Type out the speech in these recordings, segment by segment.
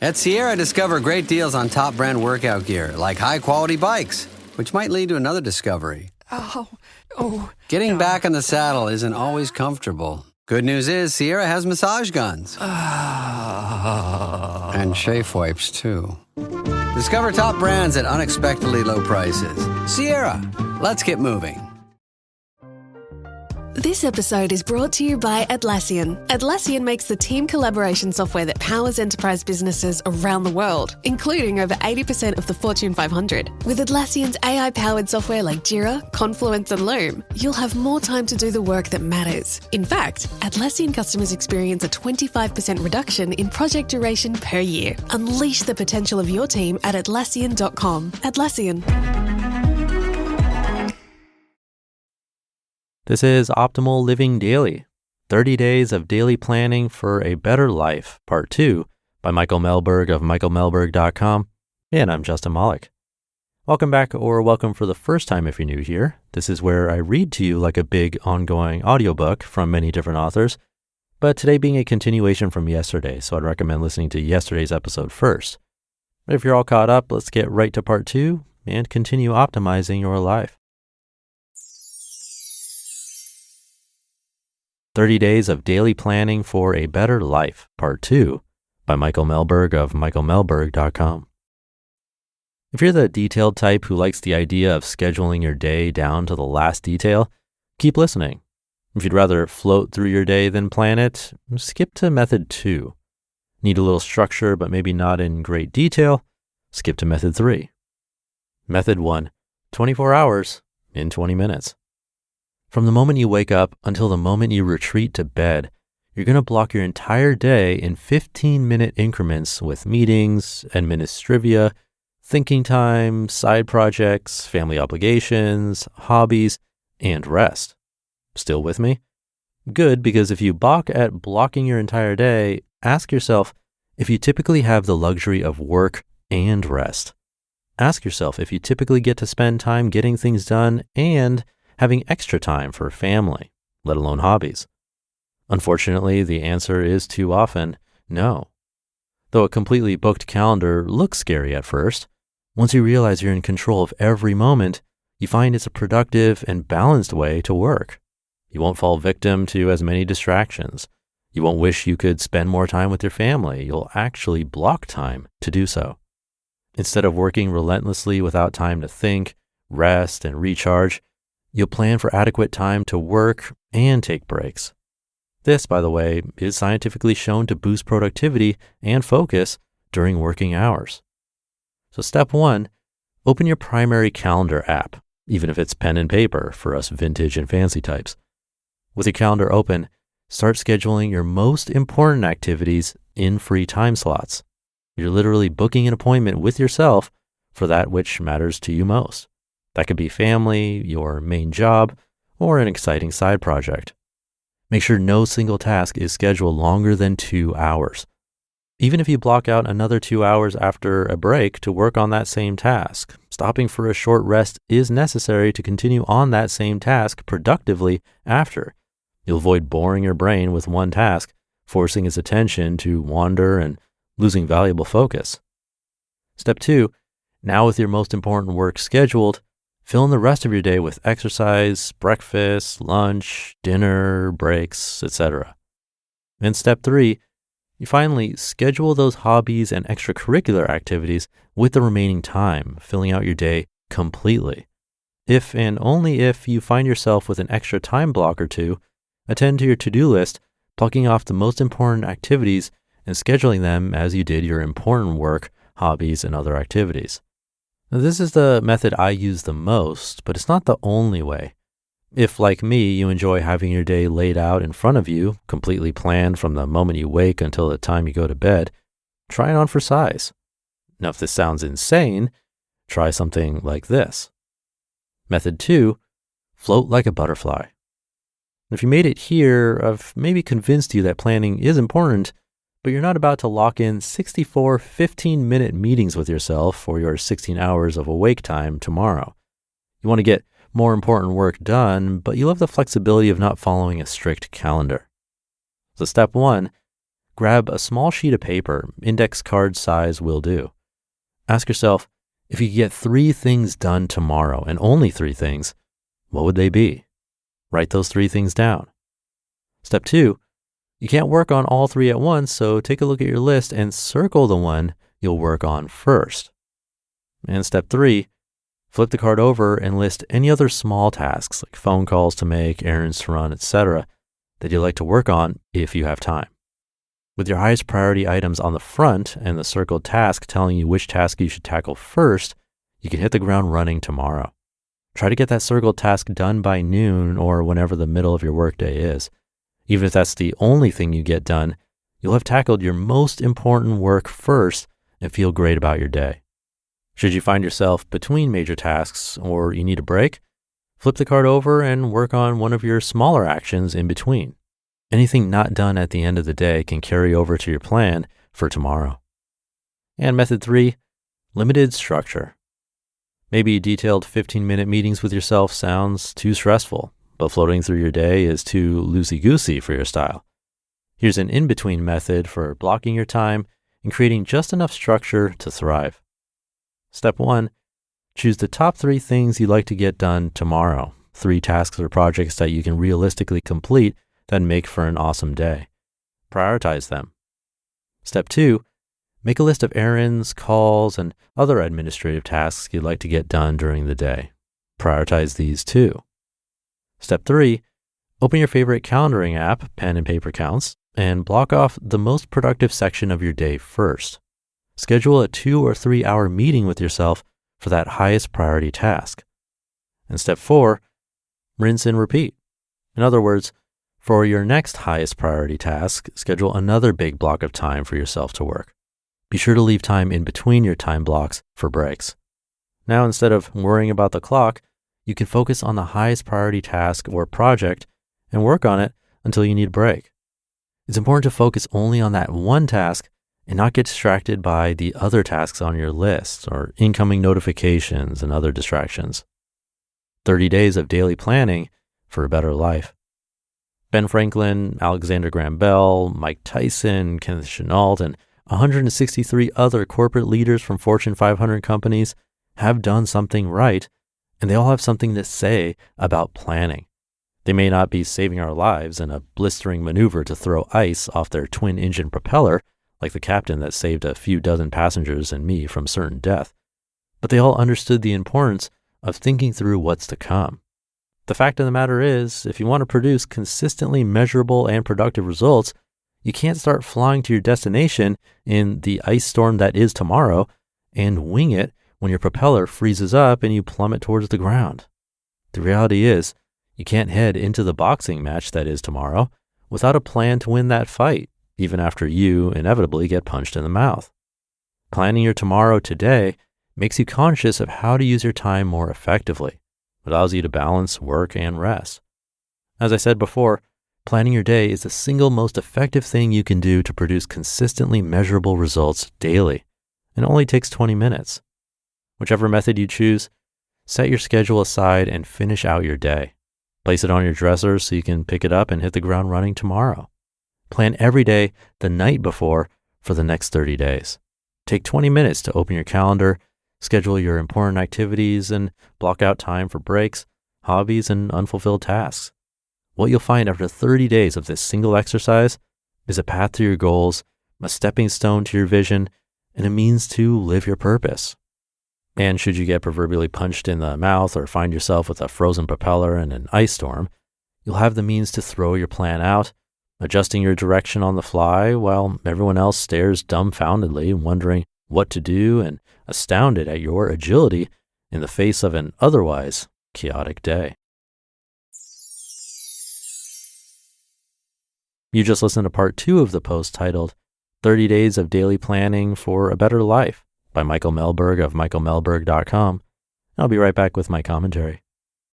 At Sierra, discover great deals on top brand workout gear, like high-quality bikes, which might lead to another discovery. Getting back in the saddle isn't always comfortable. Good news is Sierra has massage guns. And chafe wipes, too. Discover top brands at unexpectedly low prices. Sierra, let's get moving. This episode is brought to you by Atlassian. Atlassian makes the team collaboration software that powers enterprise businesses around the world, including over 80% of the Fortune 500. With Atlassian's AI-powered software like Jira, Confluence, and Loom, you'll have more time to do the work that matters. In fact, Atlassian customers experience a 25% reduction in project duration per year. Unleash the potential of your team at Atlassian.com. Atlassian. This is Optimal Living Daily, 30 Days of Daily Planning for a Better Life, Part 2, by Michael Mehlberg of michaelmehlberg.com, and I'm Justin Malik. Welcome back, or welcome for the first time if you're new here. This is where I read to you like a big ongoing audiobook from many different authors, but today being a continuation from yesterday, so I'd recommend listening to yesterday's episode first. But if you're all caught up, let's get right to Part 2 and continue optimizing your life. 30 Days of Daily Planning for a Better Life, Part 2, by Michael Mehlberg of michaelmehlberg.com. If you're the detailed type who likes the idea of scheduling your day down to the last detail, keep listening. If you'd rather float through your day than plan it, skip to Method 2. Need a little structure but maybe not in great detail? Skip to Method 3. Method 1, 24 hours in 20 minutes. From the moment you wake up until the moment you retreat to bed, you're going to block your entire day in 15-minute increments with meetings, administrivia, thinking time, side projects, family obligations, hobbies, and rest. Still with me? Good, because if you balk at blocking your entire day, ask yourself if you typically have the luxury of work and rest. Ask yourself if you typically get to spend time getting things done and having extra time for family, let alone hobbies. Unfortunately, the answer is too often no. Though a completely booked calendar looks scary at first, once you realize you're in control of every moment, you find it's a productive and balanced way to work. You won't fall victim to as many distractions. You won't wish you could spend more time with your family. You'll actually block time to do so. Instead of working relentlessly without time to think, rest, and recharge, you'll plan for adequate time to work and take breaks. This, by the way, is scientifically shown to boost productivity and focus during working hours. So step 1, open your primary calendar app, even if it's pen and paper for us vintage and fancy types. With your calendar open, start scheduling your most important activities in free time slots. You're literally booking an appointment with yourself for that which matters to you most. That could be family, your main job, or an exciting side project. Make sure no single task is scheduled longer than 2 hours. Even if you block out another 2 hours after a break to work on that same task, stopping for a short rest is necessary to continue on that same task productively after. You'll avoid boring your brain with one task, forcing its attention to wander and losing valuable focus. Step 2, now with your most important work scheduled, fill in the rest of your day with exercise, breakfast, lunch, dinner, breaks, etc. And step 3, you finally schedule those hobbies and extracurricular activities with the remaining time, filling out your day completely. If and only if you find yourself with an extra time block or two, attend to your to-do list, plucking off the most important activities and scheduling them as you did your important work, hobbies, and other activities. Now, this is the method I use the most, but it's not the only way. If, like me, you enjoy having your day laid out in front of you, completely planned from the moment you wake until the time you go to bed, try it on for size. Now, if this sounds insane, try something like this. Method 2, float like a butterfly. If you made it here, I've maybe convinced you that planning is important, but you're not about to lock in 64 15-minute meetings with yourself for your 16 hours of awake time tomorrow. You want to get more important work done, but you love the flexibility of not following a strict calendar. So step 1, grab a small sheet of paper, index card size will do. Ask yourself, if you could get 3 things done tomorrow, and only 3 things, what would they be? Write those 3 things down. Step 2, you can't work on all 3 at once, so take a look at your list and circle the one you'll work on first. And step 3, flip the card over and list any other small tasks like phone calls to make, errands to run, etc. that you'd like to work on if you have time. With your highest priority items on the front and the circled task telling you which task you should tackle first, you can hit the ground running tomorrow. Try to get that circled task done by noon or whenever the middle of your workday is. Even if that's the only thing you get done, you'll have tackled your most important work first and feel great about your day. Should you find yourself between major tasks or you need a break, flip the card over and work on one of your smaller actions in between. Anything not done at the end of the day can carry over to your plan for tomorrow. And method 3, limited structure. Maybe detailed 15-minute meetings with yourself sounds too stressful, but floating through your day is too loosey-goosey for your style. Here's an in-between method for blocking your time and creating just enough structure to thrive. Step 1, choose the top 3 things you'd like to get done tomorrow, 3 tasks or projects that you can realistically complete that make for an awesome day. Prioritize them. Step 2, make a list of errands, calls, and other administrative tasks you'd like to get done during the day. Prioritize these too. Step 3, open your favorite calendaring app, pen and paper counts, and block off the most productive section of your day first. Schedule a 2 or 3 hour meeting with yourself for that highest priority task. And step 4, rinse and repeat. In other words, for your next highest priority task, schedule another big block of time for yourself to work. Be sure to leave time in between your time blocks for breaks. Now, instead of worrying about the clock, you can focus on the highest priority task or project and work on it until you need a break. It's important to focus only on that one task and not get distracted by the other tasks on your list or incoming notifications and other distractions. 30 days of daily planning for a better life. Ben Franklin, Alexander Graham Bell, Mike Tyson, Kenneth Chenault, and 163 other corporate leaders from Fortune 500 companies have done something right, and they all have something to say about planning. They may not be saving our lives in a blistering maneuver to throw ice off their twin-engine propeller, like the captain that saved a few dozen passengers and me from certain death, but they all understood the importance of thinking through what's to come. The fact of the matter is, if you want to produce consistently measurable and productive results, you can't start flying to your destination in the ice storm that is tomorrow and wing it when your propeller freezes up and you plummet towards the ground. The reality is, you can't head into the boxing match that is tomorrow without a plan to win that fight, even after you inevitably get punched in the mouth. Planning your tomorrow today makes you conscious of how to use your time more effectively. It allows you to balance work and rest. As I said before, planning your day is the single most effective thing you can do to produce consistently measurable results daily, and it only takes 20 minutes. Whichever method you choose, set your schedule aside and finish out your day. Place it on your dresser so you can pick it up and hit the ground running tomorrow. Plan every day the night before for the next 30 days. Take 20 minutes to open your calendar, schedule your important activities, and block out time for breaks, hobbies, and unfulfilled tasks. What you'll find after 30 days of this single exercise is a path to your goals, a stepping stone to your vision, and a means to live your purpose. And should you get proverbially punched in the mouth or find yourself with a frozen propeller in an ice storm, you'll have the means to throw your plan out, adjusting your direction on the fly while everyone else stares dumbfoundedly, wondering what to do and astounded at your agility in the face of an otherwise chaotic day. You just listened to part 2 of the post titled 30 Days of Daily Planning for a Better Life by Michael Mehlberg of michaelmehlberg.com. I'll be right back with my commentary.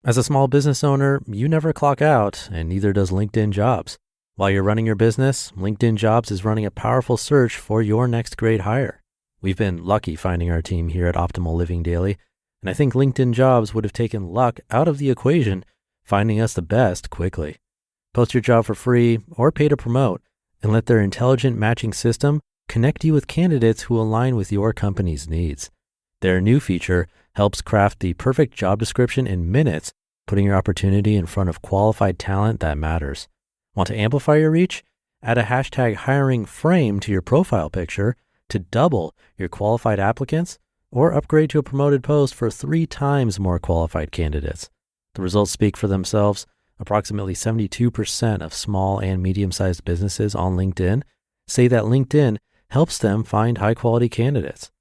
As a small business owner, you never clock out, and neither does LinkedIn Jobs. While you're running your business, LinkedIn Jobs is running a powerful search for your next great hire. We've been lucky finding our team here at Optimal Living Daily, and I think LinkedIn Jobs would have taken luck out of the equation, finding us the best quickly. Post your job for free or pay to promote, and let their intelligent matching system connect you with candidates who align with your company's needs. Their new feature helps craft the perfect job description in minutes, putting your opportunity in front of qualified talent that matters. Want to amplify your reach? Add a hashtag hiring frame to your profile picture to double your qualified applicants, or upgrade to a promoted post for 3 times more qualified candidates. The results speak for themselves. Approximately 72% of small and medium-sized businesses on LinkedIn say that LinkedIn helps them find high-quality candidates.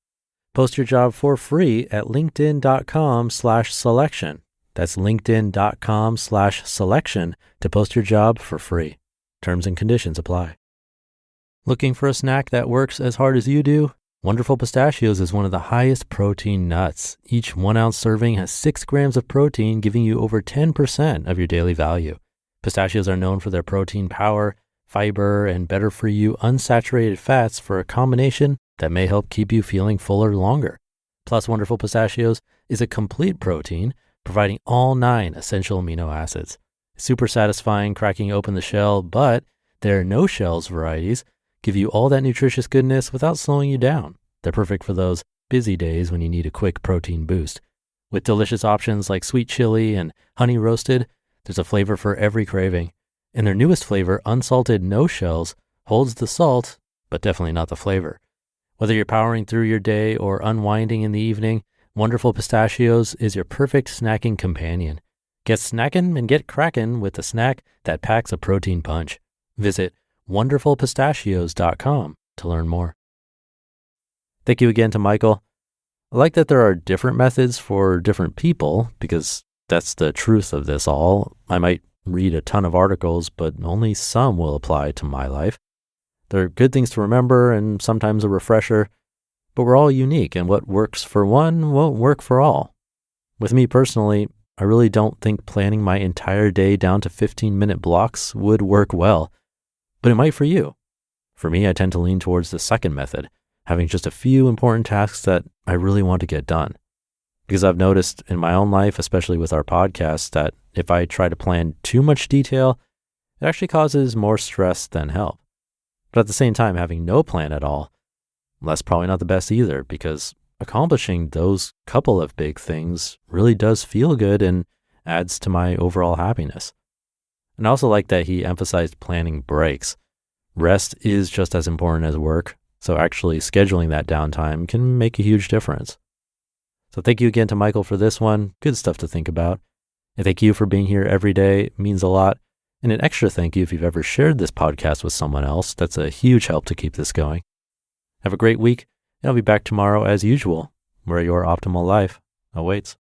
Post your job for free at linkedin.com/selection. That's linkedin.com/selection to post your job for free. Terms and conditions apply. Looking for a snack that works as hard as you do? Wonderful Pistachios is one of the highest protein nuts. Each 1 ounce serving has 6 grams of protein, giving you over 10% of your daily value. Pistachios are known for their protein power, fiber, and better-for-you unsaturated fats for a combination that may help keep you feeling fuller longer. Plus, Wonderful Pistachios is a complete protein, providing all 9 essential amino acids. Super satisfying cracking open the shell, but their no-shells varieties give you all that nutritious goodness without slowing you down. They're perfect for those busy days when you need a quick protein boost. With delicious options like sweet chili and honey roasted, there's a flavor for every craving. And their newest flavor, unsalted no shells, holds the salt, but definitely not the flavor. Whether you're powering through your day or unwinding in the evening, Wonderful Pistachios is your perfect snacking companion. Get snackin' and get crackin' with a snack that packs a protein punch. Visit wonderfulpistachios.com to learn more. Thank you again to Michael. I like that there are different methods for different people, because that's the truth of this all. I might read a ton of articles, but only some will apply to my life. They're good things to remember and sometimes a refresher, but we're all unique, and what works for one won't work for all. With me personally, I really don't think planning my entire day down to 15-minute blocks would work well, but it might for you. For me, I tend to lean towards the second method, having just a few important tasks that I really want to get done. Because I've noticed in my own life, especially with our podcast, that if I try to plan too much detail, it actually causes more stress than help. But at the same time, having no plan at all, that's probably not the best either, because accomplishing those couple of big things really does feel good and adds to my overall happiness. And I also like that he emphasized planning breaks. Rest is just as important as work, so actually scheduling that downtime can make a huge difference. So thank you again to Michael for this one. Good stuff to think about. And thank you for being here every day. It means a lot. And an extra thank you if you've ever shared this podcast with someone else. That's a huge help to keep this going. Have a great week, and I'll be back tomorrow as usual, where your optimal life awaits.